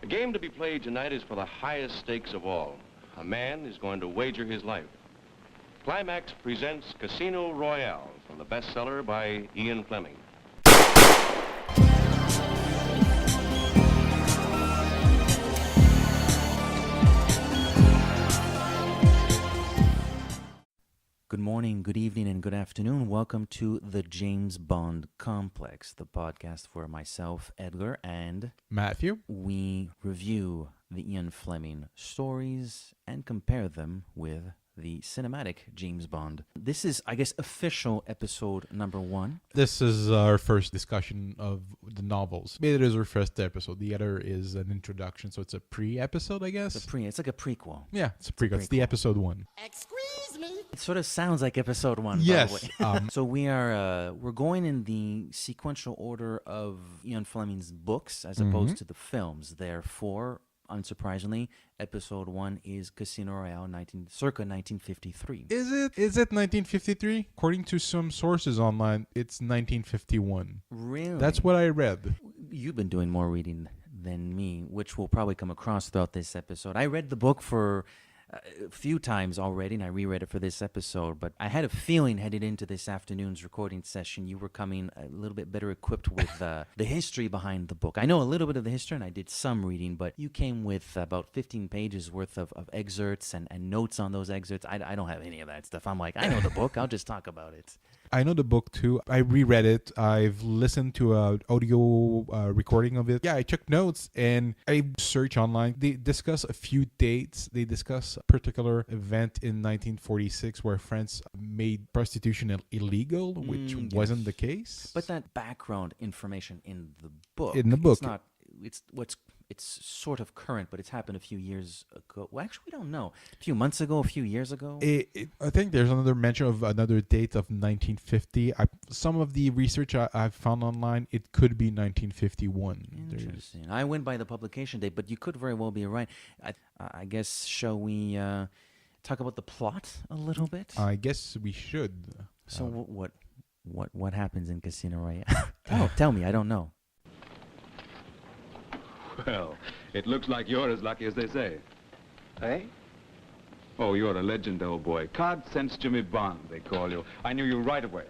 The game to be played tonight is for the highest stakes of all. A man is going to wager his life. Climax presents Casino Royale from the bestseller by Ian Fleming. Good morning, good evening, and good afternoon. Welcome to the James Bond Complex, the podcast for myself, Edgar, and Matthew. we review the Ian Fleming stories and compare them with the cinematic James Bond. This is, I guess, official episode number 1. This is our first discussion of the novels. It is our first episode. The other is an introduction, so it's a pre-episode, I guess. It's like a prequel. Yeah, it's a prequel. It's the episode 1. Excuse me. It sort of sounds like episode 1, Yes. by the way. So we're going in the sequential order of Ian Fleming's books as opposed to the films. Therefore, unsurprisingly, episode 1 is Casino Royale, circa 1953. Is it 1953? According to some sources online, it's 1951. Really? That's what I read. You've been doing more reading than me, which will probably come across throughout this episode. I read the book for a few times already, and I reread it for this episode, but I had a feeling headed into this afternoon's recording session you were coming a little bit better equipped with the history behind the book. I know a little bit of the history, and I did some reading, but you came with about 15 pages worth of excerpts and notes on those excerpts. I don't have any of that stuff. I'm like, I know the book. I'll just talk about it. I know the book too. I reread it. I've listened to an audio recording of it. Yeah, I took notes and I searched online. They discuss a few dates. They discuss a particular event in 1946 where France made prostitution illegal, which wasn't the case. But that background information in the book. It's sort of current, but it's happened a few years ago. Well, actually, we don't know. A few months ago, a few years ago. I think there's another mention of another date of 1950. Some of the research I've found online, it could be 1951. Interesting. I went by the publication date, but you could very well be right. I guess, shall we talk about the plot a little bit? I guess we should. So what happens in Casino Royale? Tell me. I don't know. Well, it looks like you're as lucky as they say. Hey? Oh, you're a legend, old boy. Cod Sense Jimmy Bond, they call you. I knew you right away.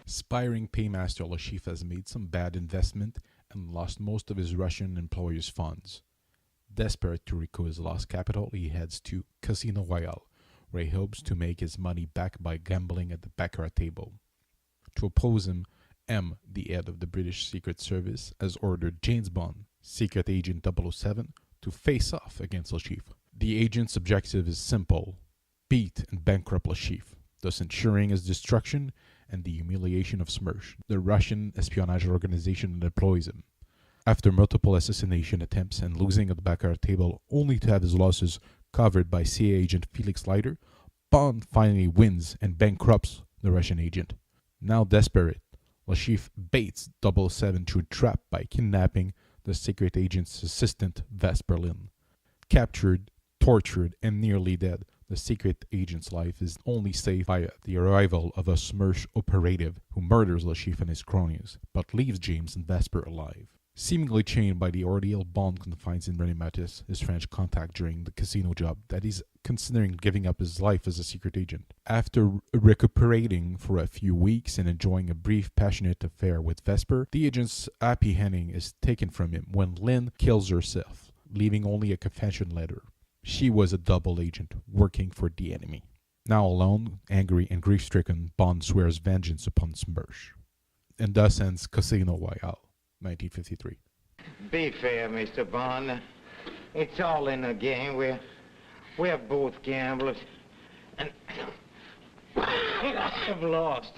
Aspiring paymaster Lashif has made some bad investment and lost most of his Russian employer's funds. Desperate to recoup his lost capital, he heads to Casino Royale, where he hopes to make his money back by gambling at the baccarat table. To oppose him, M, the head of the British Secret Service, has ordered James Bond, Secret Agent 007, to face off against Lashif. The agent's objective is simple: beat and bankrupt Lashif, thus ensuring his destruction and the humiliation of Smersh, the Russian espionage organization that employs him. After multiple assassination attempts and losing at the baccarat table only to have his losses covered by CIA agent Felix Leiter, Bond finally wins and bankrupts the Russian agent. Now desperate, Lashif baits 007 to a trap by kidnapping the secret agent's assistant, Vesper Lynn. Captured, tortured, and nearly dead, the secret agent's life is only saved by the arrival of a Smersh operative who murders Lashif and his cronies, but leaves James and Vesper alive. Seemingly chained by the ordeal, Bond confides in René Mathis, his French contact during the casino job, that he's considering giving up his life as a secret agent. After recuperating for a few weeks and enjoying a brief passionate affair with Vesper, the agent's happy ending is taken from him when Lynn kills herself, leaving only a confession letter. She was a double agent working for the enemy. Now alone, angry and grief-stricken, Bond swears vengeance upon Smersh. And thus ends Casino Royale, 1953. Be fair, Mr. Bond. It's all in the game. We're both gamblers. And I've lost.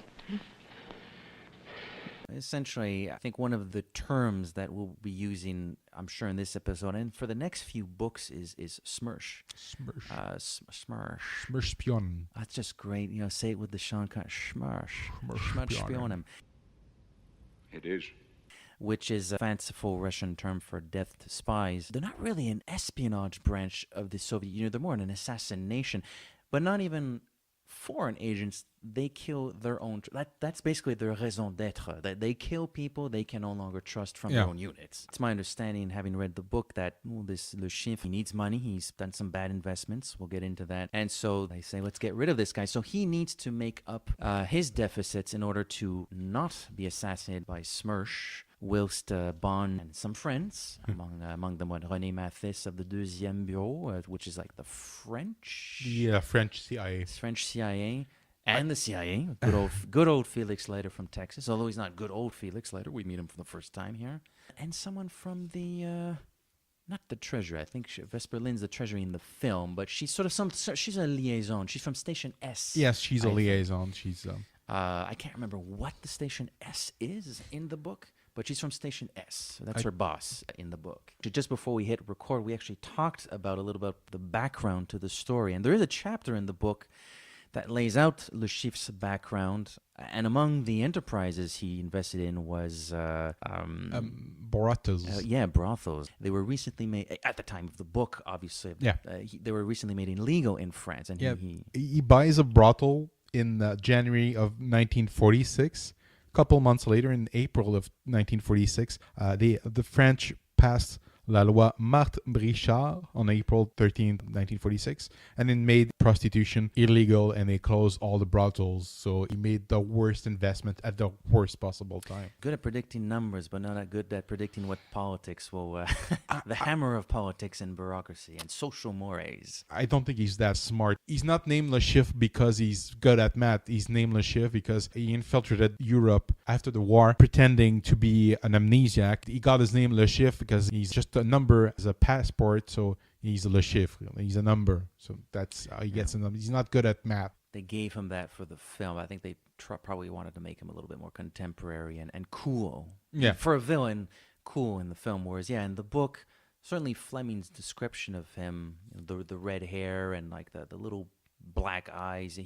Essentially, I think one of the terms that we'll be using, I'm sure, in this episode and for the next few books is Smersh. Smersh. Smersh. Smershspion. That's just great. Say it with the Sean Connery. Smersh. Smershspionem. It is. Which is a fanciful Russian term for death to spies. They're not really an espionage branch of the Soviet Union. They're more an assassination, but not even foreign agents, they kill their own. That's basically their raison d'être. That they kill people they can no longer trust from their own units. It's my understanding, having read the book, that this Le Chiffre, he needs money. He's done some bad investments. We'll get into that. And so they say, let's get rid of this guy. So he needs to make up his deficits in order to not be assassinated by Smersh. Whilst Bond and some friends, among them René Mathis of the Deuxième Bureau, which is like the French... Yeah, French CIA. French CIA and the CIA. Good old Felix Leiter from Texas. Although he's not good old Felix Leiter. We meet him for the first time here. And someone from the... not the Treasury. I think Vesper Lynd's the Treasury in the film, but she's sort of she's a liaison. She's from Station S. Yes, she's a liaison. She's... I can't remember what the Station S is in the book. But she's from Station S. So that's her boss in the book. Just before we hit record, we actually talked about a little bit the background to the story. And there is a chapter in the book that lays out Le Chiffre's background. And among the enterprises he invested in was... brothels. Brothels. They were recently made, at the time of the book, obviously. Yeah. They were recently made illegal in France. And he buys a brothel in January of 1946. Couple months later, in April of 1946, the French passed La Loi Marthe-Brichard on April 13th, 1946, and it made prostitution illegal, and they closed all the brothels. So he made the worst investment at the worst possible time. Good at predicting numbers, but not that good at predicting what politics will... the hammer of politics and bureaucracy and social mores. I don't think he's that smart. He's not named Le Chiffre because he's good at math. He's named Le Chiffre because he infiltrated Europe after the war, pretending to be an amnesiac. He got his name Le Chiffre because he's just a number as a passport, so he's a Le Chiffre. He's a number, so that's how he gets a number. He's not good at math. They gave him that for the film. I think they probably wanted to make him a little bit more contemporary and cool. Yeah. For a villain, cool in the film. Whereas, in the book, certainly Fleming's description of him, the red hair and like the little black eyes.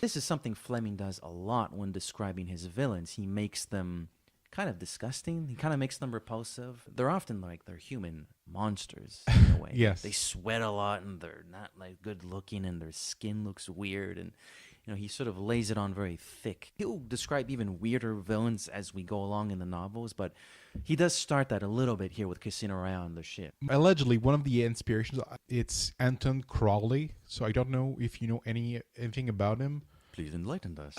This is something Fleming does a lot when describing his villains. He makes them kind of disgusting. He kind of makes them repulsive. They're often like they're human monsters in a way. Yes. They sweat a lot and they're not like good looking and their skin looks weird, and he sort of lays it on very thick. He'll describe even weirder villains as we go along in the novels, but he does start that a little bit here with Casino Royale and the ship. Allegedly, one of the inspirations, it's Anton Crowley. So I don't know if you know anything about him. Please enlighten us.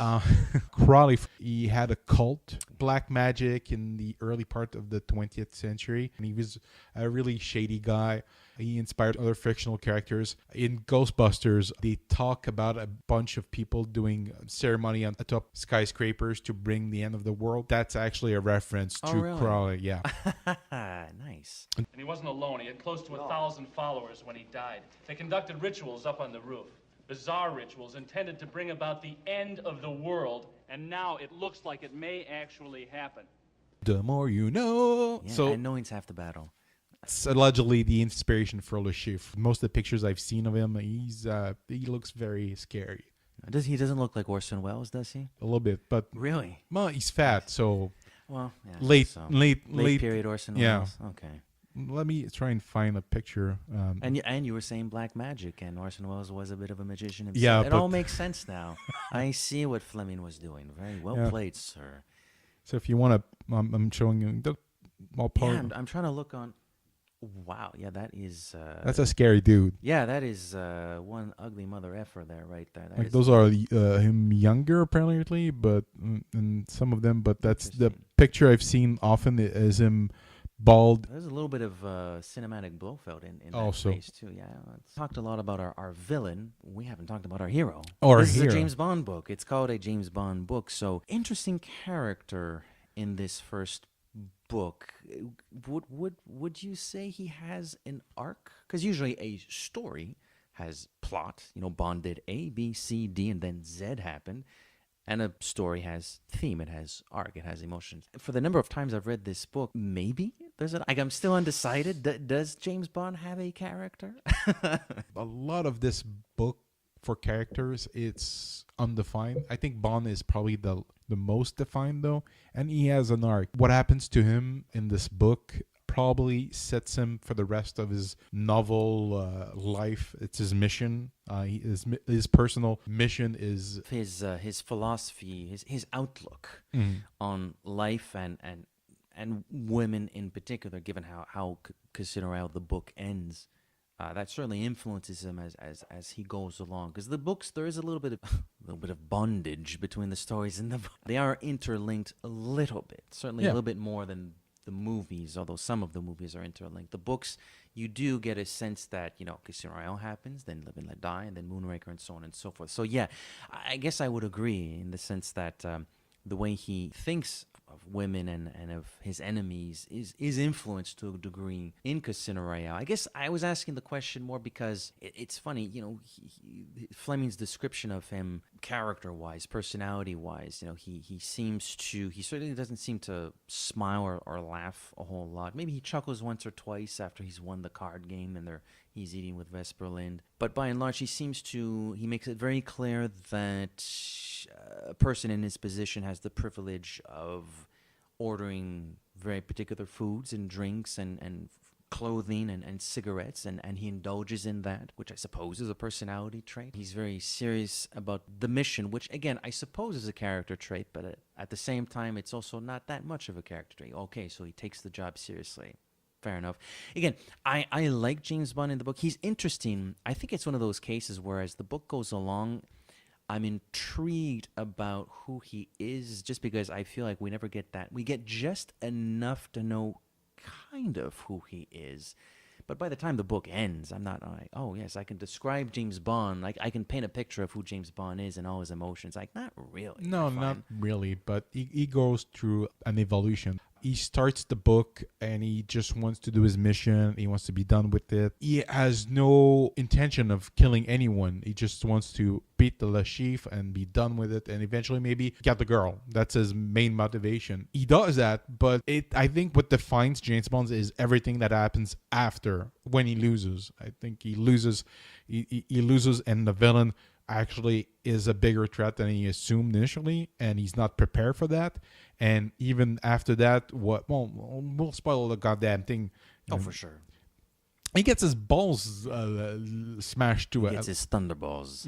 Crowley, he had a cult, black magic in the early part of the 20th century. And he was a really shady guy. He inspired other fictional characters. In Ghostbusters, they talk about a bunch of people doing ceremony on atop skyscrapers to bring the end of the world. That's actually a reference to really? Crowley, yeah. Nice. And he wasn't alone. He had close to 1,000 followers when he died. They conducted rituals up on the roof. Bizarre rituals intended to bring about the end of the world, and now it looks like it may actually happen. The more you know. Yeah, So and knowing's half the battle. it's allegedly the inspiration for Le Chiffre. Most of the pictures I've seen of him, he looks very scary. He doesn't look like Orson Welles, does he? A little bit, but Really? well, he's fat, so Well, yeah. late Late period Orson yeah. Welles. Okay. Let me try and find a picture. And you were saying black magic, and Orson Welles was a bit of a magician himself. Yeah, it but- all makes sense now. I see what Fleming was doing. Very well played, sir. So if you want to, I'm showing you the all part. Yeah, I'm trying to look on. Wow, yeah, that is. That's a scary dude. Yeah, that is one ugly mother effer there, right there. That Like is those are him younger apparently, but and some of them. But that's the Interesting. picture I've seen often is him bald. There's a little bit of cinematic Blofeld in that Also. face too. Yeah, let's talked a lot about our villain. We haven't talked about our hero. Our This is hero. a James Bond book. It's called a James Bond book. So interesting character in this first book. Would you say he has an arc? Because usually a story has plot. Bond did A, B, C, D, and then Z happened. And a story has theme, it has arc, it has emotions. For the number of times I've read this book, maybe there's I'm still undecided. Does James Bond have a character? A lot of this book for characters, it's undefined. I think Bond is probably the most defined though, and he has an arc. What happens to him in this book probably sets him for the rest of his novel life. It's his mission. His personal mission is his philosophy, his outlook on life and women in particular, given how Casino Royale, the book, ends. That certainly influences him as he goes along. Because the books, there is a little bit of bondage between the stories and the book. They are interlinked a little bit, certainly a little bit more than the movies, although some of the movies are interlinked. The books, you do get a sense that, Casino Royale happens, then Live and Let Die, and then Moonraker, and so on and so forth. So yeah, I guess I would agree in the sense that the way he thinks of women and of his enemies is influenced to a degree in Casino Royale. I guess I was asking the question more because it's funny, Fleming's description of him character-wise, personality-wise, he certainly doesn't seem to smile or laugh a whole lot. Maybe he chuckles once or twice after he's won the card game and he's eating with Vesper Lind. But by and large, he makes it very clear that a person in his position has the privilege of ordering very particular foods and drinks and clothing and cigarettes, and he indulges in that, which I suppose is a personality trait. He's very serious about the mission, which, again, I suppose is a character trait, but at the same time, it's also not that much of a character trait. Okay, so he takes the job seriously. Fair enough. Again, I like James Bond in the book. He's interesting. I think it's one of those cases where as the book goes along, I'm intrigued about who he is, just because I feel like we never get that. We get just enough to know kind of who he is. But by the time the book ends, I'm not like, oh, yes, I can describe James Bond. Like, I can paint a picture of who James Bond is and all his emotions. Like, not really. No, not really. But he goes through an evolution. He starts the book and he just wants to do his mission. He wants to be done with it. He has no intention of killing anyone. He just wants to beat the Le Chiffre and be done with it and eventually maybe get the girl. That's his main motivation. He does that, but I think what defines James Bond is everything that happens after when he loses. I think he loses and the villain actually is a bigger threat than he assumed initially, and he's not prepared for that. And even after that, we'll spoil the goddamn thing. Oh, for sure. He gets his balls smashed to it. He gets his thunderballs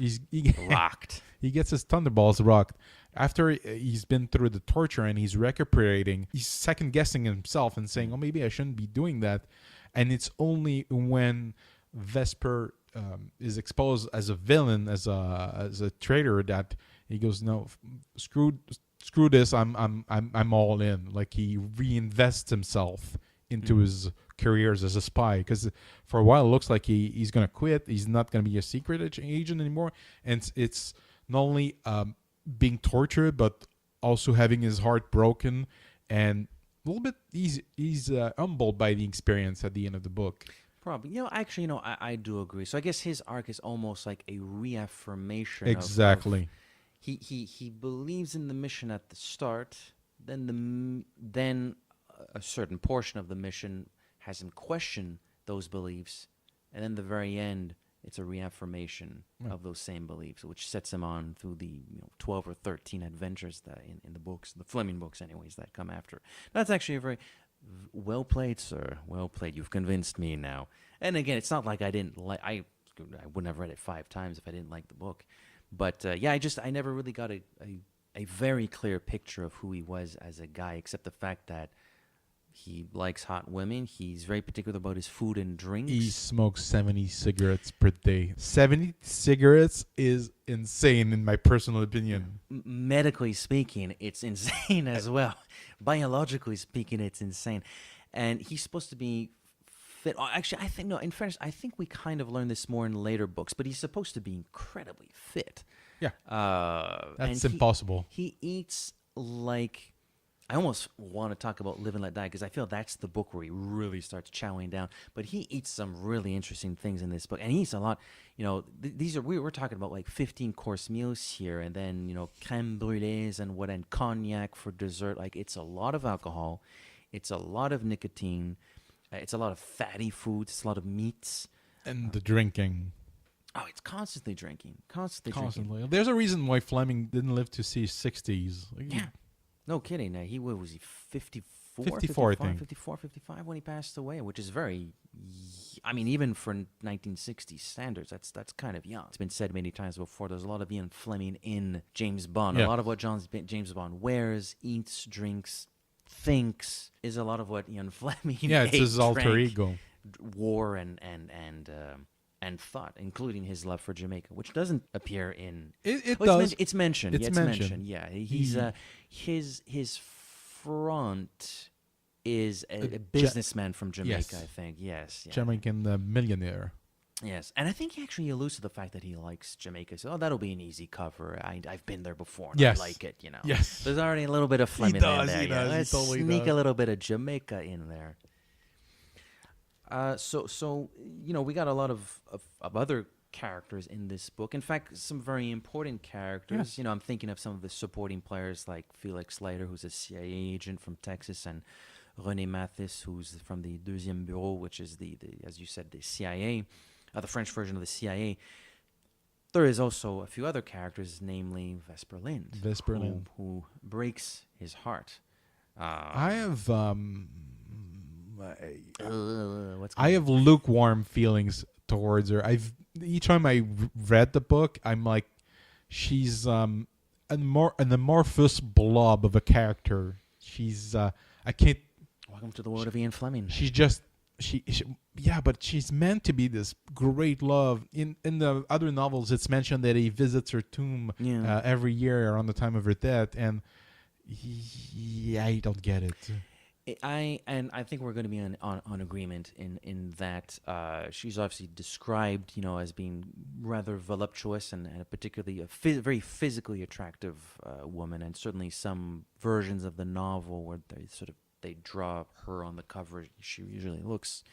rocked. He gets his thunderballs rocked. After he's been through the torture and he's recuperating, he's second-guessing himself and saying, oh, maybe I shouldn't be doing that. And it's only when Vesper is exposed as a villain, as a traitor, that he goes, no, screw this, I'm all in. Like, he reinvests himself into his careers as a spy, because for a while it looks like he's going to quit. He's not going to be a secret agent anymore, and it's not only being tortured but also having his heart broken, and a little bit he's humbled by the experience at the end of the book. Probably. Actually, I do agree. So I guess his arc is almost like a reaffirmation. Exactly. He believes in the mission at the start, then a certain portion of the mission has him question those beliefs, and then the very end, it's a reaffirmation of those same beliefs, which sets him on through the 12 or 13 adventures that in the books, the Fleming books anyways, that come after. That's actually a very well played, sir. Well played. You've convinced me now. And again, it's not like I didn't like. I wouldn't have read it 5 times if I didn't like the book. But I never really got a very clear picture of who he was as a guy, except the fact that he likes hot women. He's very particular about his food and drinks. He smokes 70 cigarettes per day. 70 cigarettes is insane, in my personal opinion. Medically speaking, it's insane as well. Biologically speaking, it's insane. And he's supposed to be fit. Actually, I think, no, in fairness, I think we kind of learned this more in later books, but he's supposed to be incredibly fit. Yeah. That's impossible. He eats like... I almost want to talk about Live and Let Die because I feel that's the book where he really starts chowing down. But he eats some really interesting things in this book, and he eats a lot. These are we're talking about like 15-course meals here, and then crème brûlées and cognac for dessert. Like, it's a lot of alcohol, it's a lot of nicotine, it's a lot of fatty foods, it's a lot of meats, and the drinking. Oh, it's constantly drinking. Drinking. There's a reason why Fleming didn't live to see his 60s. Yeah. No kidding. He was 54 54, I think. 54, 55 when he passed away, which is very, I mean, even for 1960s standards, that's kind of young. It's been said many times before, there's a lot of Ian Fleming in James Bond. Yeah. A lot of what James Bond wears, eats, drinks, thinks is a lot of what Ian Fleming Yeah, it's ate, his alter drank, ego. wore, and thought, including his love for Jamaica, which doesn't appear in. It Well, does. it's mentioned. It's Yeah, mentioned. Yeah, he's his front is a businessman from Jamaica, yes. I think. Yes. Yeah. Jamaican millionaire. Yes, and I think he actually alludes to the fact that he likes Jamaica. So, that'll be an easy cover. I've been there before, and Yes. I like it, you know. Yes. There's already a little bit of Fleming does, in there. he yeah. does, he Let's totally sneak does. a little bit of Jamaica in there. So you know, we got a lot of other characters in this book. In fact, some very important characters. Yes. You know, I'm thinking of some of the supporting players like Felix Leiter, who's a CIA agent from Texas, and René Mathis, who's from the Deuxième Bureau, which is the as you said, the CIA, the French version of the CIA. There is also a few other characters, namely Vesper Lind, Vesper Lind. who breaks his heart. I have What's I have lukewarm feelings towards her. Each time I read the book, I'm like, she's an amorphous blob of a character. She's I can't. Welcome to the world of Ian Fleming. She's just she yeah, but she's meant to be this great love. In the other novels, it's mentioned that he visits her tomb every year around the time of her death, and I don't get it. I think we're going to be on agreement in that she's obviously described, you know, as being rather voluptuous and particularly a very physically attractive woman, and certainly some versions of the novel where they draw her on the cover, she usually looks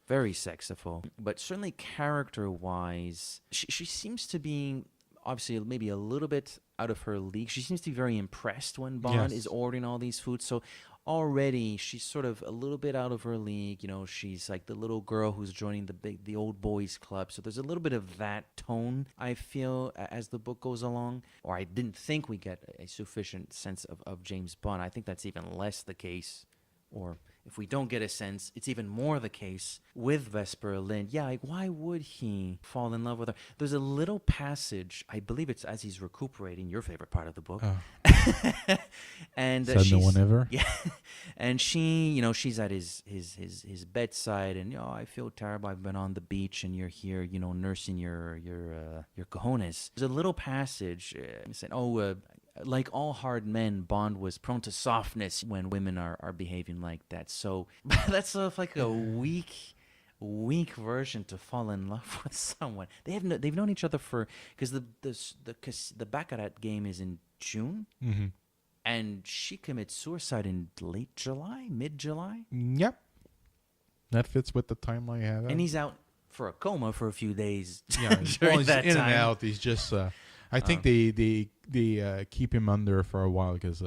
very sexiful. But certainly character-wise, she seems to be obviously maybe a little bit out of her league. She seems to be very impressed when Bond is ordering all these foods. So already she's sort of a little bit out of her league. You know, she's like the little girl who's joining the old boys club. So there's a little bit of that tone, I feel, as the book goes along. Or I didn't think we get a sufficient sense of James Bond. I think that's even less the case. Or if we don't get a sense, it's even more the case with Vesper Lind. Yeah, like, why would he fall in love with her? There's a little passage, I believe it's as he's recuperating, your favorite part of the book. Oh. And Said no one ever. Yeah, and she, you know, she's at his bedside, and I feel terrible. I've been on the beach, and you're here, you know, nursing your cojones. There's a little passage saying, like all hard men, Bond was prone to softness when women are behaving like that. So that's sort of like a weak version to fall in love with someone. They've known each other because the Baccarat game is in June, and she commits suicide in mid-July. Yep, that fits with the timeline I have. And he's out for a coma for a few days. Yeah, during he's that in time. and out. He's just. I think they keep him under for a while because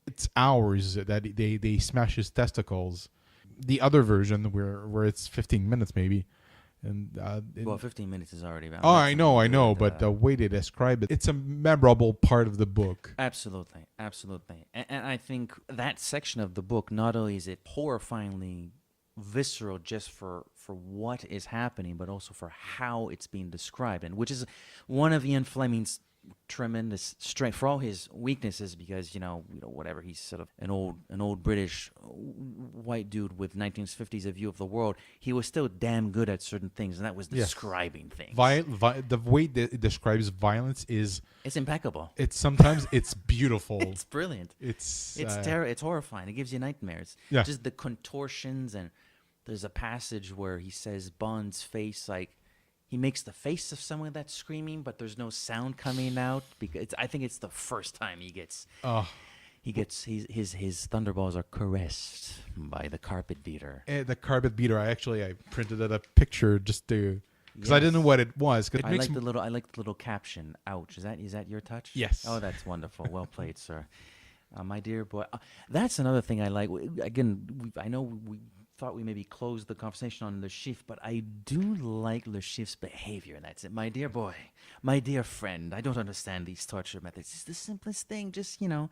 it's hours that they smash his testicles. The other version where it's 15 minutes maybe, and 15 minutes is already about. Oh, I know, but the way they describe it, it's a memorable part of the book. Absolutely, and I think that section of the book, not only is it horrifyingly visceral just for what is happening, but also for how it's being described, and which is one of Ian Fleming's tremendous strength, for all his weaknesses, because you know whatever, he's sort of an old British white dude with 1950s a view of the world. He was still damn good at certain things, and that was describing things. The way that it describes violence it's impeccable. Sometimes it's beautiful. It's brilliant. It's horrifying. It gives you nightmares. Yeah. Just the contortions, and there's a passage where he says Bond's face, like he makes the face of someone that's screaming, but there's no sound coming out, because I think it's the first time he gets his thunderballs are caressed by the carpet beater. The carpet beater. I printed out a picture just to because I didn't know what it was. I like the little caption. Ouch! Is that your touch? Yes. Oh, that's wonderful. Well played, sir. My dear boy. That's another thing I like. Again, I know we thought we maybe closed the conversation on Le Chiffre, but I do like Le Chiffre's behavior, and that's it. My dear boy, my dear friend, I don't understand these torture methods. It's the simplest thing. Just, I'm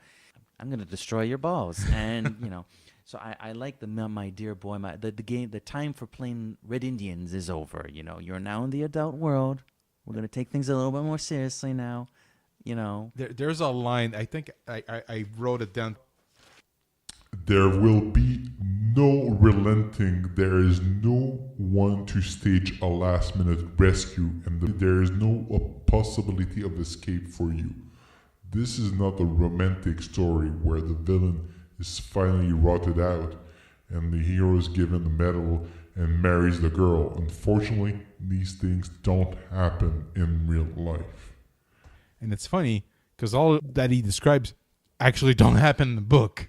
going to destroy your balls. And, so I like my dear boy, the game, the time for playing Red Indians is over. You're now in the adult world. We're going to take things a little bit more seriously now, There's a line, I think I wrote it down. There will be no relenting. There is no one to stage a last-minute rescue, and there is no possibility of escape for you. This is not a romantic story where the villain is finally rotted out and the hero is given a medal and marries the girl. Unfortunately, these things don't happen in real life. And it's funny because all that he describes actually don't happen in the book.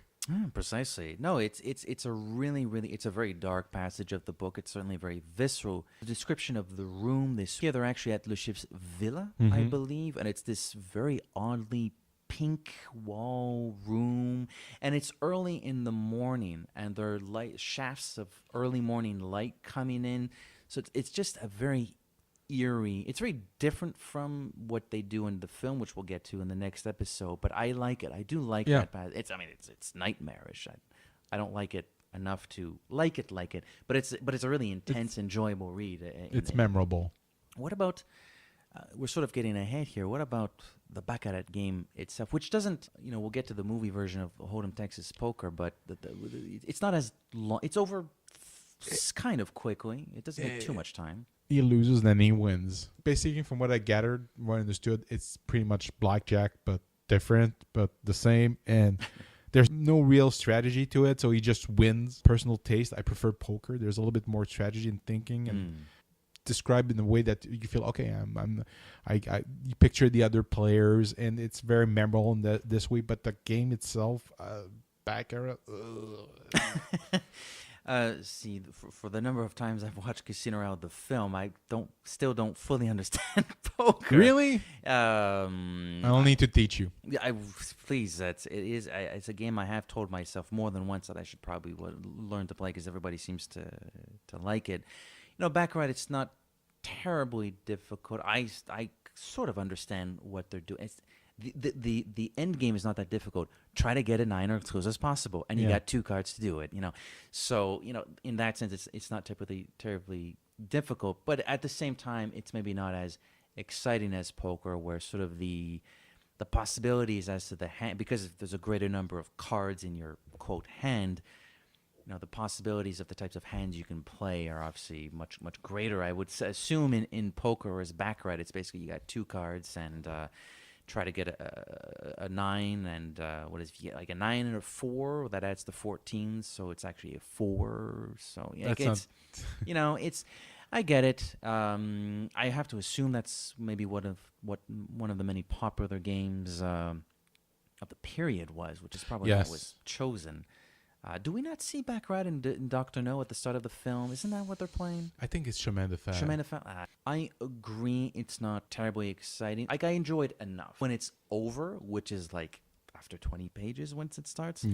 Precisely. No, it's a really, really, it's a very dark passage of the book. It's certainly very visceral. The description of the room, they're actually at Le Chiffre's villa, I believe, and it's this very oddly pink wall room, and it's early in the morning, and there are shafts of early morning light coming in. So it's just a very eerie. It's very different from what they do in the film, which we'll get to in the next episode. But I like it. I do like that. It's nightmarish. I don't like it enough to like it. But it's a really intense, enjoyable read. It's memorable. What about? We're sort of getting ahead here. What about the Baccarat game itself, which doesn't? We'll get to the movie version of Hold'em Texas Poker, but it's not as long. It's over kind of quickly. It doesn't take too much time. He loses, then he wins. Basically, from what I gathered, what I understood, it's pretty much blackjack, but different, but the same. And there's no real strategy to it, so he just wins. Personal taste, I prefer poker. There's a little bit more strategy and thinking, and described in a way that you feel, okay, you picture the other players, and it's very memorable in this way. But the game itself, Baccarat. See, for the number of times I've watched Casino Royale, the film, I still don't fully understand poker. Really? I'll need to teach you. Please, it's a game I have told myself more than once that I should probably learn to play because everybody seems to like it. Baccarat, it's not terribly difficult. I sort of understand what they're doing. The end game is not that difficult. Try to get a 9 or as close as possible, and you got 2 cards to do it. So in that sense, it's not terribly difficult. But at the same time, it's maybe not as exciting as poker, where sort of the possibilities as to the hand, because there's a greater number of cards in your quote hand. The possibilities of the types of hands you can play are obviously much greater. I would assume in poker, or as Baccarat, it's basically you got 2 cards and. Try to get a 9 and like a 9 and a 4 that adds to 14, so it's actually a 4. So yeah, it's I get it. I have to assume that's maybe one of the many popular games of the period was, which is probably why it was chosen. Do we not see Baccarat in Dr. No at the start of the film? Isn't that what they're playing? I think it's Chemin de Fer. Chemin de Fer. I agree. It's not terribly exciting. Like, I enjoyed enough. When it's over, which is like after 20 pages once it starts,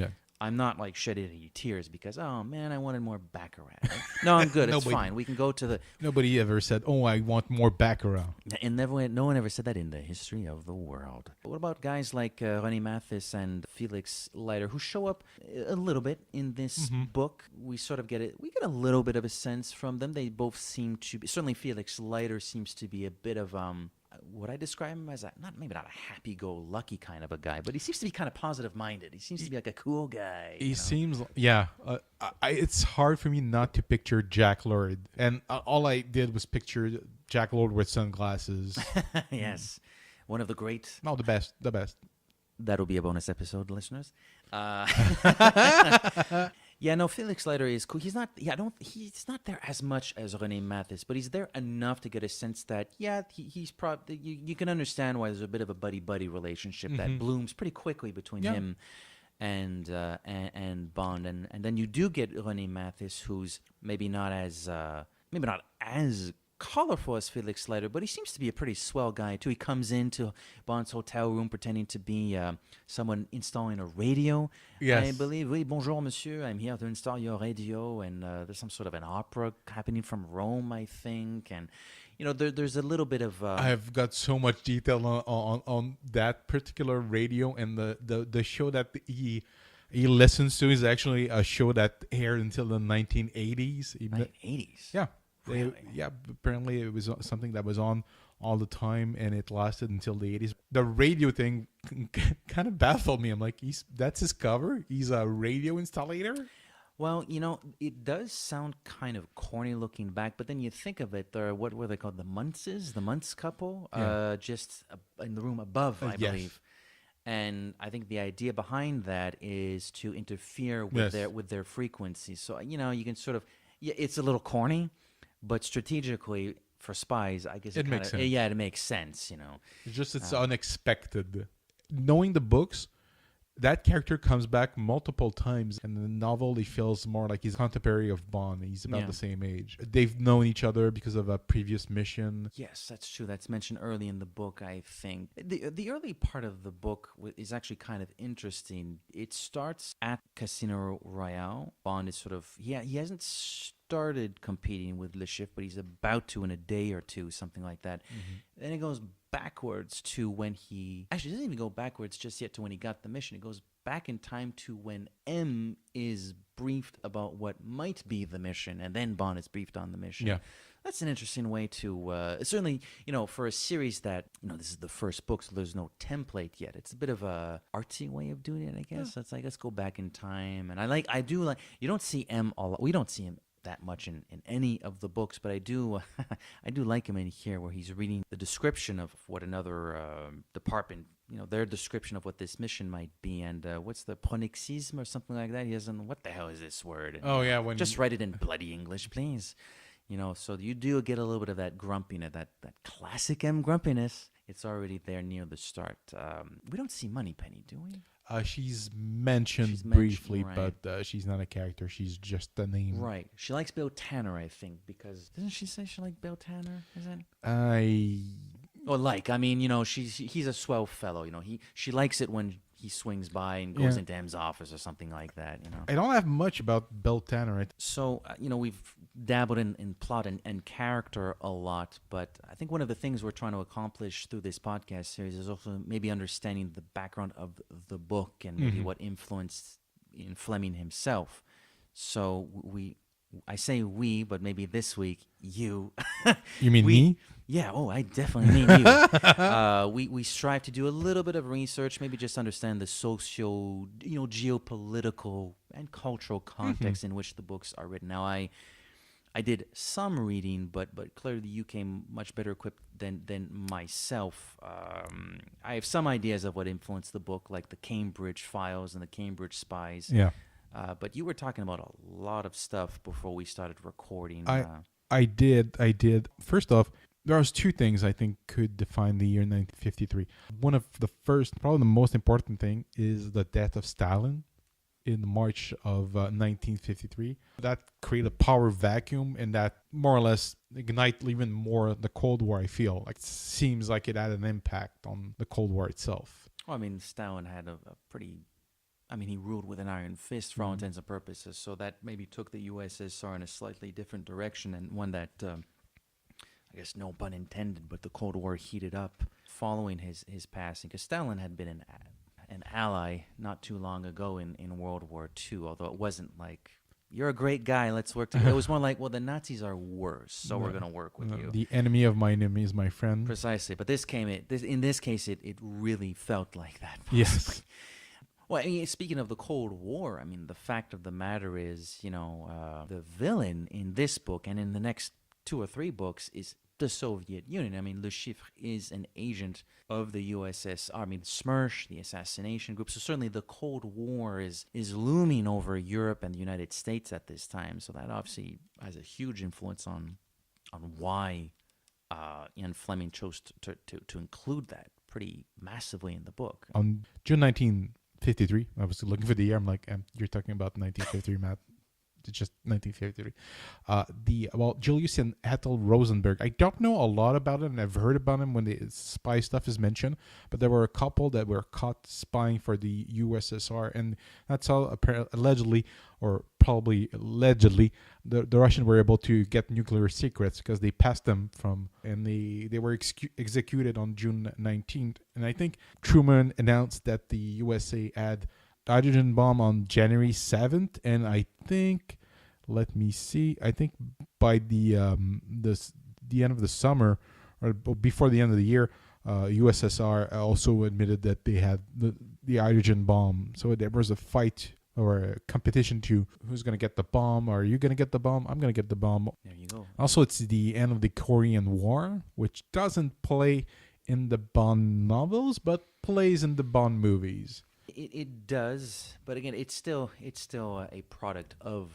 I'm not like shedding any tears because, oh man, I wanted more Baccarat. No, I'm good. It's fine. We can go to the... Nobody ever said, oh, I want more Baccarat. And no one ever said that in the history of the world. What about guys like René Mathis and Felix Leiter, who show up a little bit in this book? We sort of get a little bit of a sense from them. They both seem to be... Certainly Felix Leiter seems to be a bit of... would I describe him as maybe not a happy-go-lucky kind of a guy, but he seems to be kind of positive-minded. He seems to be like a cool guy. He seems, it's hard for me not to picture Jack Lord, and all I did was picture Jack Lord with sunglasses. Yes, one of the great. No, the best. That'll be a bonus episode, listeners. Yeah, no, Felix Leiter is cool. He's not. Yeah, he's not there as much as René Mathis, but he's there enough to get a sense that he's probably. You can understand why there's a bit of a buddy relationship that blooms pretty quickly between him and Bond, and then you do get René Mathis, who's maybe not as colorful as Felix Leiter, but he seems to be a pretty swell guy too. He comes into Bond's hotel room pretending to be someone installing a radio. Yes. I believe. Oui, bonjour, monsieur. I'm here to install your radio, and there's some sort of an opera happening from Rome, I think, and there's a little bit of. I've got so much detail on that particular radio, and the show that he listens to is actually a show that aired until the 1980s. 1980s. Yeah. Really? Apparently it was something that was on all the time, and it lasted until the 80s. The radio thing kind of baffled me. I'm like, that's his cover? He's a radio installer? Well, it does sound kind of corny looking back, but then you think of it, what were they called? The Muntzes? The Muntz couple? Yeah. Just in the room above, I yes. believe. And I think the idea behind that is to interfere with Yes. their frequency. So, you can sort of, it's a little corny, but strategically for spies, I guess It makes sense. Yeah, it makes sense, It's just unexpected. Knowing the books, that character comes back multiple times. In the novel, he feels more like he's a contemporary of Bond. He's about the same age. They've known each other because of a previous mission. Yes, that's true. That's mentioned early in the book, I think. The early part of the book is actually kind of interesting. It starts at Casino Royale. Bond is sort of, he hasn't started competing with Le Chiffre, but he's about to in a day or two, something like that. Then it goes backwards to when he actually doesn't even go backwards just yet to when he got the mission. It goes back in time to when M is briefed about what might be the mission, and then Bond is briefed on the mission. Yeah. That's an interesting way to certainly, for a series that, this is the first book, so there's no template yet. It's a bit of a artsy way of doing it, I guess. It's like, let's go back in time. And I do like, you don't see M we don't see him that much in any of the books, but I do I do like him in here where he's reading the description of what another department, their description of what this mission might be, and what's the pronexisme or something like that. He doesn't, what the hell is this word? And, when just write it in bloody English, please. So you do get a little bit of that grumpiness, that classic M grumpiness. It's already there near the start. We don't see Moneypenny, do we? She's mentioned briefly, right. but she's not a character. She's just a name. Right. She likes Bill Tanner, I think, because doesn't she say she liked Bill Tanner? Is that? He's a swell fellow. She likes it when he swings by and goes into M's office or something like that. I don't have much about Bill Tanner. So, we've dabbled in plot and character a lot, but I think one of the things we're trying to accomplish through this podcast series is also maybe understanding the background of the book and maybe what influenced in Fleming himself. So I say we, but maybe this week, you. You mean me? Yeah, I definitely mean you. We strive to do a little bit of research, maybe just understand the geopolitical and cultural context in which the books are written. Now, I did some reading, but clearly you came much better equipped than myself. I have some ideas of what influenced the book, like the Cambridge Files and the Cambridge Spies. Yeah. But you were talking about a lot of stuff before we started recording. I did. First off, there are two things I think could define the year 1953. One of the first, probably the most important thing, is the death of Stalin in March of 1953. That created a power vacuum, and that more or less ignited even more the Cold War, I feel. It seems like it had an impact on the Cold War itself. Well, Stalin had a pretty... he ruled with an iron fist for all intents and purposes, so that maybe took the USSR in a slightly different direction, and one that, I guess no pun intended, but the Cold War heated up following his passing, because Stalin had been an ally not too long ago in World War II, although it wasn't like, you're a great guy, let's work together. It was more like, well, the Nazis are worse, so we're going to work with you. The enemy of my enemy is my friend. Precisely, but in this case, it really felt like that. Possibly. Yes. Well, speaking of the Cold War, the fact of the matter is, the villain in this book and in the next 2 or 3 books is the Soviet Union. Le Chiffre is an agent of the USSR. SMERSH, the assassination group. So certainly the Cold War is looming over Europe and the United States at this time. So that obviously has a huge influence on why Ian Fleming chose to include that pretty massively in the book. On June 1953, I was looking for the year. I'm like, you're talking about 1953, Matt. It's just 1953. Julius and Ethel Rosenberg. I don't know a lot about him. I've heard about him when the spy stuff is mentioned, but there were a couple that were caught spying for the USSR, and that's how allegedly, or probably allegedly, the Russians were able to get nuclear secrets because they passed them from, and they were executed on June 19th. And I think Truman announced that the USA had hydrogen bomb on January 7th, and I think, let me see, I think by the end of the summer, or before the end of the year, USSR also admitted that they had the hydrogen bomb. So there was a fight or a competition to who's going to get the bomb. Are you going to get the bomb? I'm going to get the bomb. There you go. Also, it's the end of the Korean War, which doesn't play in the Bond novels, but plays in the Bond movies. It does, but again, it's still a product of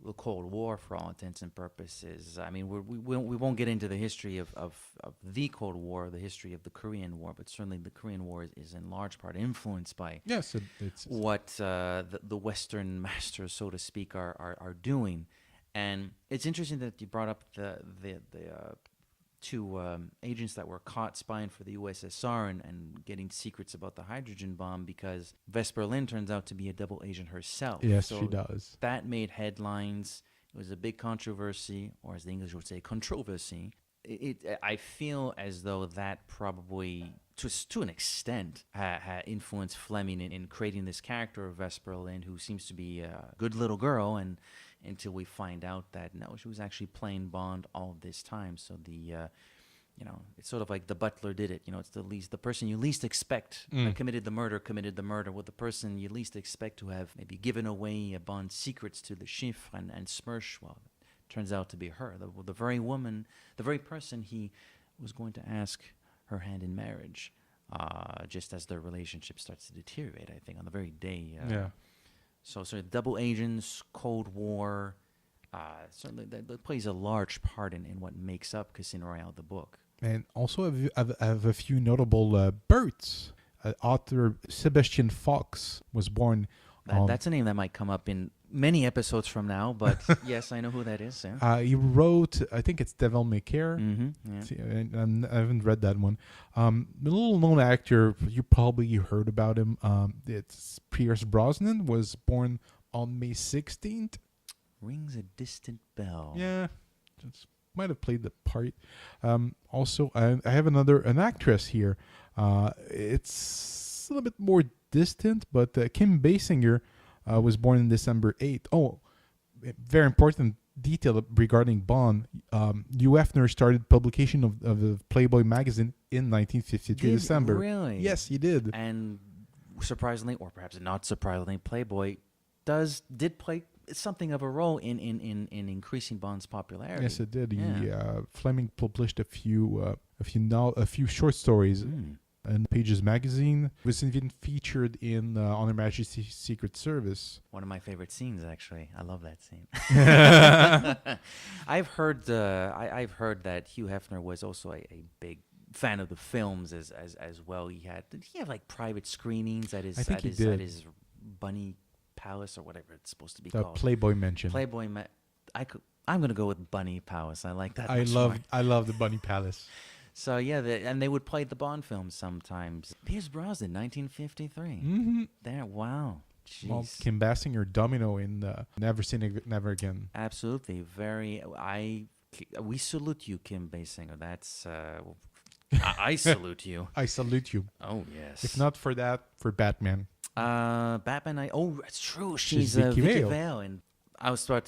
the Cold War for all intents and purposes. I mean, we won't get into the history of the Cold War, the history of the Korean War, but certainly the Korean War is in large part influenced by it's what the Western masters, so to speak, are doing. And it's interesting that you brought up the two agents that were caught spying for the USSR and getting secrets about the hydrogen bomb, because Vesper Lynd turns out to be a double agent herself. Yes, so she does. That made headlines. It was a big controversy, or as the English would say, controversy. I feel as though that probably, to an extent, influenced Fleming in creating this character of Vesper Lynd, who seems to be a good little girl, and until we find out that no, she was actually playing Bond all of this time. So it's sort of like the butler did it. It's the person you least expect committed the murder. With the person you least expect to have maybe given away Bond's secrets to the Chiffre and Smersh. Well, it turns out to be her, the very woman, the very person he was going to ask her hand in marriage. Just as their relationship starts to deteriorate, I think, on the very day. So double agents, Cold War, certainly that plays a large part in what makes up Casino Royale, the book. And also have a few notable births. Author Sebastian Fox was born. That's a name that might come up in many episodes from now, but yes, I know who that is. Yeah. He wrote, I think it's Devil May Care. Yeah. See, I haven't read that one. A little known actor, you probably heard about him. It's Pierce Brosnan, was born on May 16th. Rings a distant bell. Yeah, just might have played the part. Also, I have an actress here. It's a little bit more distant, but Kim Basinger was born on December 8th. Oh, very important detail regarding Bond. Hugh Hefner started publication of the Playboy magazine in 1953 December. Really? Yes, he did. And surprisingly, or perhaps not surprisingly, Playboy did play something of a role in increasing Bond's popularity. Yes, it did. Yeah. Fleming published a few short stories. In Pages magazine, was even featured in On Her Majesty's Secret Service. One of my favorite scenes, actually. I love that scene. I've heard that Hugh Hefner was also a big fan of the films as well. Did he have like private screenings at his Bunny Palace or whatever it's supposed to be called? Playboy Mansion. I'm gonna go with Bunny Palace. I like that. I love the Bunny Palace. So yeah, and they would play the Bond films sometimes. Pierce Brosnan, 1953. Mm-hmm. There, wow. Jeez. Well, Kim Basinger, Domino in Never Say Never Again. Absolutely, we salute you, Kim Basinger. That's I salute you. I salute you. Oh yes. If not for that, for Batman. Batman. It's true. She's Vicky Vicky Vale. Vale, and I was about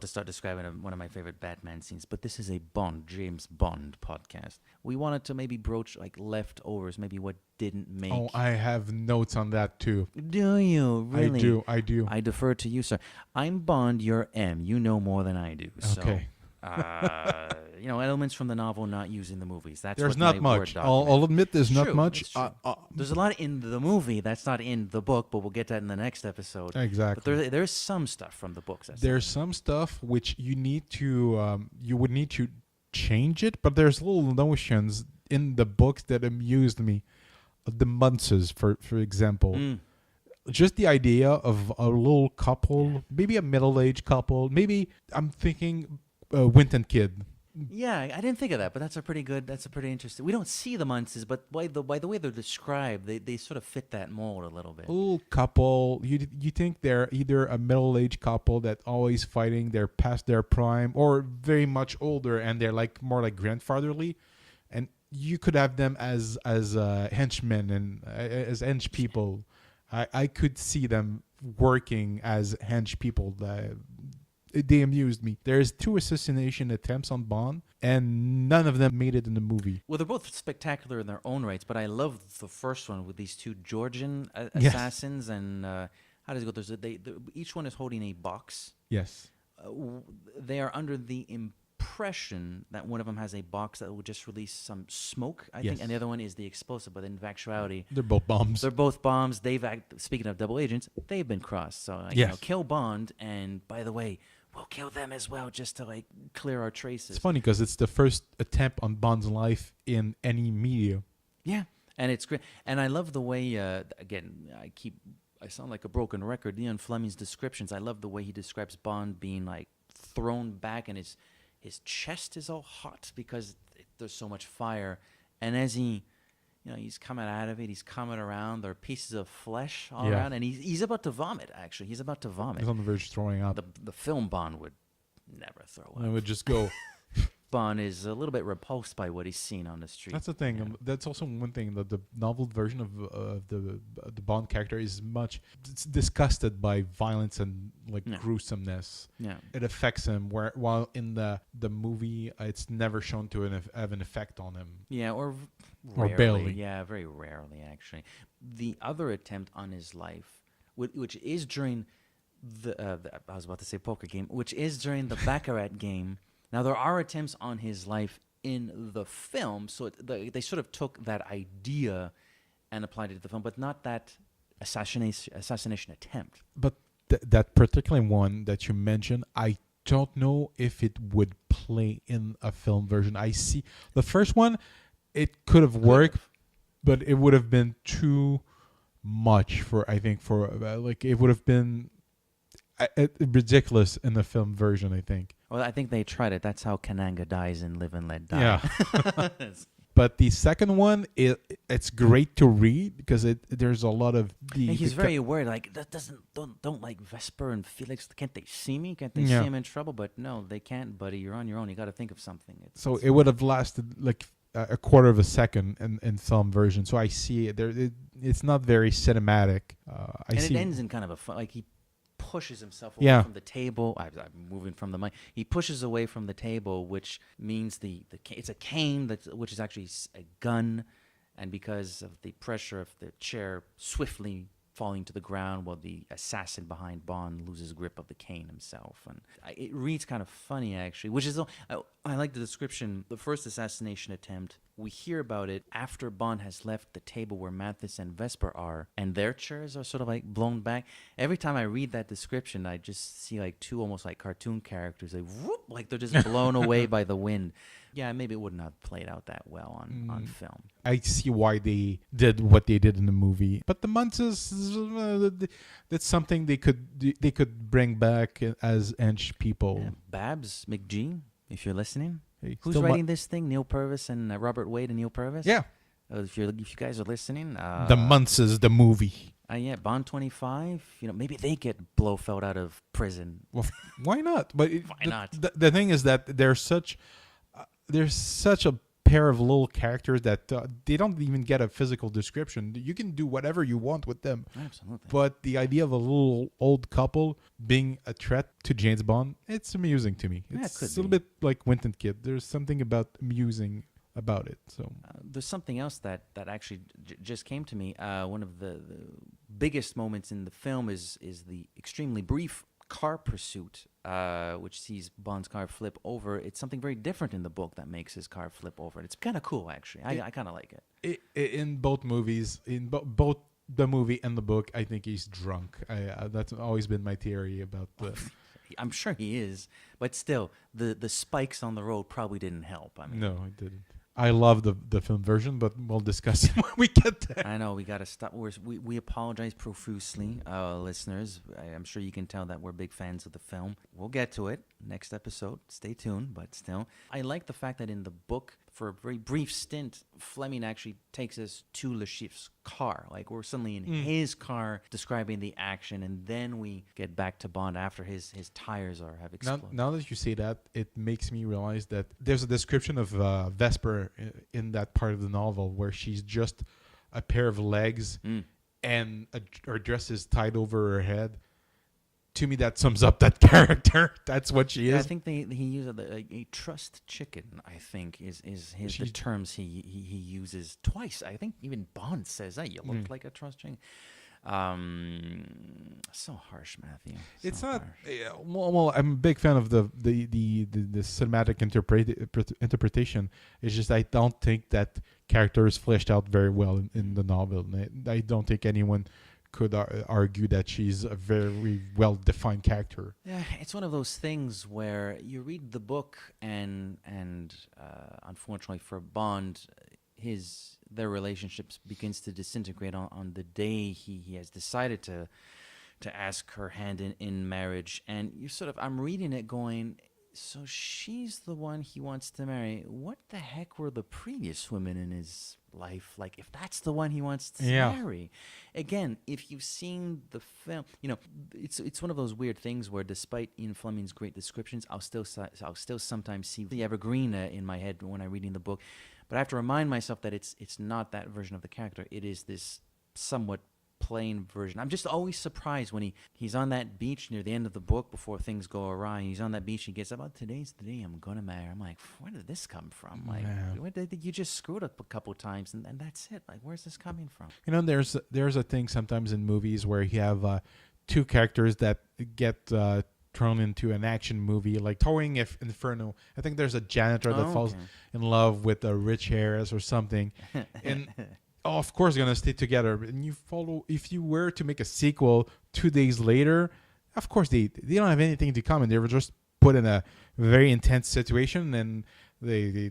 to start describing one of my favorite Batman scenes, but this is a James Bond podcast. We wanted to maybe broach like leftovers, maybe what didn't make. Oh, I have notes on that too. Do you really? I do. I defer to you, sir. I'm Bond. You're M. You know more than I do. Okay. So, elements from the novel not used in the movies. There's not much. I'll admit there's not much. There's a lot in the movie that's not in the book, but we'll get to that in the next episode. Exactly. But there's some stuff from the books. There's some stuff which you would need to change it, but there's little notions in the books that amused me. The Munces, for example. just the idea of a little couple, maybe a middle-aged couple, maybe I'm thinking Winton Kid. Yeah, I didn't think of that, but that's a pretty interesting. We don't see the Munces, but by the way they're described, they sort of fit that mold a little bit. A little couple, you think they're either a middle-aged couple that always fighting, they're past their prime, or very much older and they're like more like grandfatherly, and you could have them as henchmen and as hench people. I could see them working as hench people. They amused me. There's 2 assassination attempts on Bond, and none of them made it in the movie. Well, they're both spectacular in their own rights, but I love the first one with these 2 Georgian assassins. And how does it go? Each one is holding a box. Yes. They are under the impression that one of them has a box that will just release some smoke, I think, and the other one is the explosive. But in actuality, they're both bombs. They're both bombs. Speaking of double agents, they've been crossed. So kill Bond, and by the way, we'll kill them as well, just to clear our traces. It's funny because it's the first attempt on Bond's life in any media. Yeah, and it's great. And I love the way, again, I sound like a broken record. Ian Fleming's descriptions, I love the way he describes Bond being thrown back, and his chest is all hot because there's so much fire. And as he's coming out of it, he's coming around. There are pieces of flesh all around, and he's about to vomit. Actually, he's about to vomit. He's on the verge of throwing up. The film Bond would never throw up. It would just go. Bond is a little bit repulsed by what he's seen on the street. That's the thing. Yeah. That's also one thing that the novel version of the Bond character is it's disgusted by violence and gruesomeness. Yeah, it affects him. While in the movie, it's never shown to have an effect on him. Yeah, or rarely. Barely. Yeah, very rarely actually. The other attempt on his life, which is during I was about to say poker game, which is during the Baccarat game. Now, there are attempts on his life in the film, so they sort of took that idea and applied it to the film, but not that assassination attempt. But that particular one that you mentioned, I don't know if it would play in a film version. I see the first one, it could have worked, but it would have been too much it would have been ridiculous in the film version, I think. Well, I think they tried it. That's how Kananga dies in Live and Let Die. Yeah. But the second one, it's great to read because there's a lot of he's very aware. Don't like Vesper and Felix. Can't they see me? Can't they see him in trouble? But no, they can't, buddy. You're on your own. You got to think of something. It would have lasted a quarter of a second in film version. So I see it there. It's not very cinematic. It ends in kind of a fun, he pushes himself away from the table. I'm moving from the mic. He pushes away from the table, which means it's a cane which is actually a gun, and because of the pressure of the chair swiftly falling to the ground, while the assassin behind Bond loses grip of the cane himself, and it reads kind of funny actually. Which is I like the description. The first assassination attempt, we hear about it after Bond has left the table where Mathis and Vesper are, and their chairs are sort of blown back. Every time I read that description, I just see 2 almost cartoon characters, whoop, they're just blown away by the wind. Yeah, maybe it would not have played out that well on film. I see why they did what they did in the movie, but the Munces, that's something they could bring back as hench people. Yeah, Babs McGee, if you're listening. Hey, who's writing this thing? Neil Purvis and Robert Wade and Neil Purvis? Yeah. If you guys are listening. The Munces, the movie. Yeah, Bond 25. Maybe they get Blofeld out of prison. Well, why not? But why not? The thing is that there's such a pair of little characters that they don't even get a physical description. You can do whatever you want with them. Absolutely. But the idea of a little old couple being a threat to James Bond, it's amusing to me. It's a little bit like Winton Kid. There's something amusing about it. So there's something else that actually just came to me. One of the biggest moments in the film is the extremely brief car pursuit, which sees Bond's car flip over. It's something very different in the book that makes his car flip over. It's kind of cool, actually. I kind of like it. In both movies, in both the movie and the book, I think he's drunk. That's always been my theory about the... I'm sure he is, but still, the spikes on the road probably didn't help. No, it didn't. I love the film version, but we'll discuss it when we get there. I know we got to stop. We apologize profusely, listeners. I'm sure you can tell that we're big fans of the film. We'll get to it next episode. Stay tuned, but still. I like the fact that in the book, for a very brief stint, Fleming actually takes us to Le Chiffre's car. Like, we're suddenly in his car describing the action, and then we get back to Bond after his tires have exploded. Now that you say that, it makes me realize that there's a description of Vesper in that part of the novel where she's just a pair of legs and her dress is tied over her head. To me, that sums up that character. That's what she is. I think he uses a trussed chicken. I think is the terms he uses twice. I think even Bond says that you look like a trussed chicken. So harsh, Matthew. It's not. Well, I'm a big fan of the cinematic interpretation. It's just I don't think that character is fleshed out very well in the novel. I don't think anyone could argue that she's a very well-defined character. Yeah, it's one of those things where you read the book and unfortunately for Bond, their relationships begins to disintegrate on the day he has decided to ask her hand in marriage. And you I'm reading it going, so she's the one he wants to marry. What the heck were the previous women in his life like, if that's the one he wants to marry? Again, if you've seen the film, it's one of those weird things where despite Ian Fleming's great descriptions, I'll still sometimes see the evergreen in my head when I'm reading the book. But I have to remind myself that it's not that version of the character. It is this somewhat plain version. I'm just always surprised when he's on that beach near the end of the book before things go awry. He's on that beach. He gets up, today's the day I'm gonna marry. I'm like, where did this come from? Like, you just screwed up a couple times and that's it. Like, where's this coming from? There's a thing sometimes in movies where you have two characters that get thrown into an action movie, like Towing Inferno. I think there's a janitor that falls in love with a rich heiress or something, and of course going to stay together. And you follow, if you were to make a sequel 2 days later, of course they don't have anything in common. They were just put in a very intense situation, and they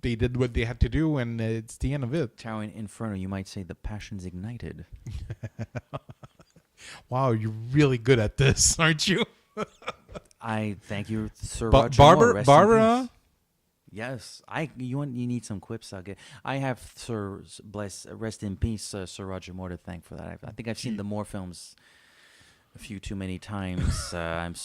did what they had to do, and it's the end of it. Towering Inferno, you might say the passions ignited. Wow, you're really good at this, aren't you? I thank you, Sir Roger Moore. Barbara. Yes, you need some quips. I have rest in peace, Sir Roger Moore to thank for that. I think I've seen the Moore films a few too many times. I'm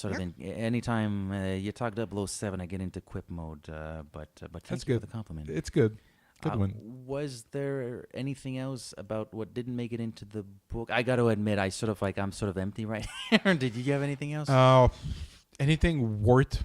anytime you talk 007, I get into quip mode. But thank you for the compliment. It's good. Good one. Was there anything else about what didn't make it into the book? I got to admit, I'm sort of empty right here. Did you have anything else? Anything worth?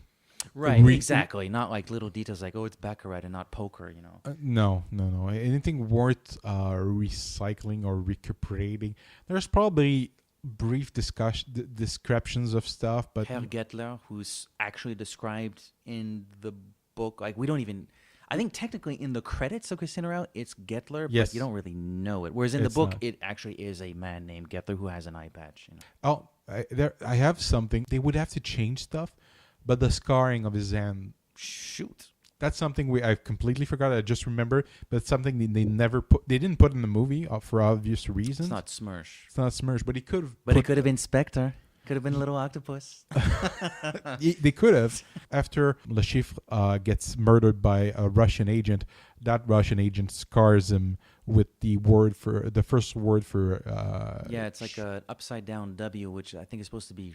Right, exactly. Not like little details like, it's baccarat and not poker, No. Anything worth recycling or recuperating? There's probably brief descriptions of stuff, but Herr Gettler, who's actually described in the book, like we don't even. I think technically in the credits of Casino Royale, it's Gettler, but you don't really know it. Whereas in the book, it actually is a man named Gettler who has an eye patch. Oh, I have something. They would have to change stuff, but the scarring of his hand. Shoot. That's something I completely forgot. I just remember, but it's something they didn't put in the movie for obvious reasons. It's not Smersh. It's not Smersh, but he could have. But it could have been Spectre. Could have been a little octopus. They could have. After Le Chiffre gets murdered by a Russian agent, that Russian agent scars him with the first word for. It's like an upside down W, which I think is supposed to be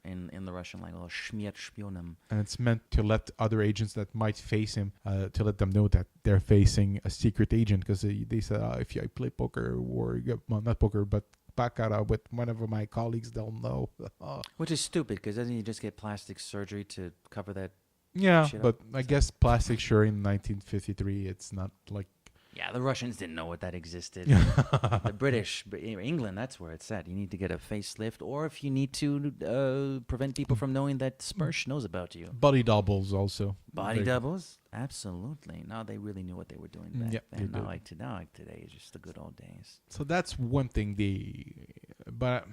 in the Russian language, Schmiert Spionem. And it's meant to let other agents that might face him, to let them know that they're facing a secret agent, because they said, if I play poker or not poker, but baccarat with one of my colleagues, they'll know. Which is stupid, because doesn't he just get plastic surgery to cover that? Yeah, shit but up? I guess plastic surgery in 1953, it's not like. Yeah, the Russians didn't know what that existed. The British, England, that's where it's at. You need to get a facelift, or if you need to prevent people from knowing that Smersh knows about you. Body doubles also. Body doubles? Absolutely. No, they really knew what they were doing back then. Not like today. It's just the good old days. So that's one thing but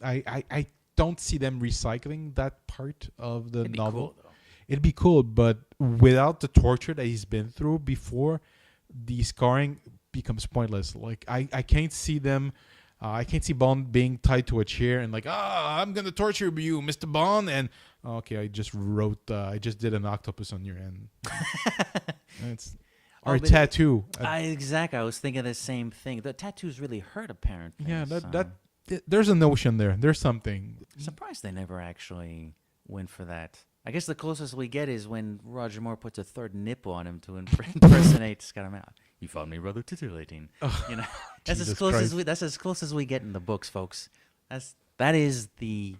I don't see them recycling that part of the It'd be novel. cool, though. it'd be cool, but without the torture that he's been through before, the scarring becomes pointless. Like I can't see them. I can't see Bond being tied to a chair and like, I'm gonna torture you, Mr. Bond, and okay, I just did an octopus on your end. It's or tattoo. Exactly. I was thinking the same thing. The tattoos really hurt, apparently. Yeah, there's a notion there. There's something. Surprised they never actually went for that. I guess the closest we get is when Roger Moore puts a third nipple on him to impersonate Scott Matt. You found me rather titillating. You know, that's as close as we get in the books, folks. That is the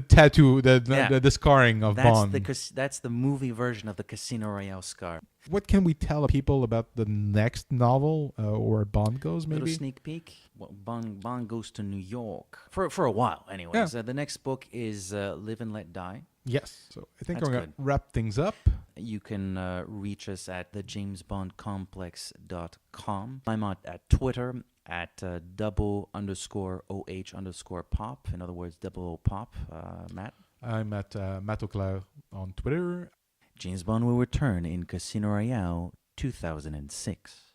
tattoo, the scarring of Bond. That's the movie version of the Casino Royale scar. What can we tell people about the next novel where Bond goes, maybe? Little sneak peek. Well, Bond goes to New York. For a while, anyways. Yeah. The next book is Live and Let Die. Yes. So I think That's we're going to good. wrap things up. You can reach us at thejamesbondcomplex.com. I'm at Twitter at _OH_pop. In other words, double pop. Matt? I'm at Matt Auclair on Twitter. James Bond will return in Casino Royale 2006.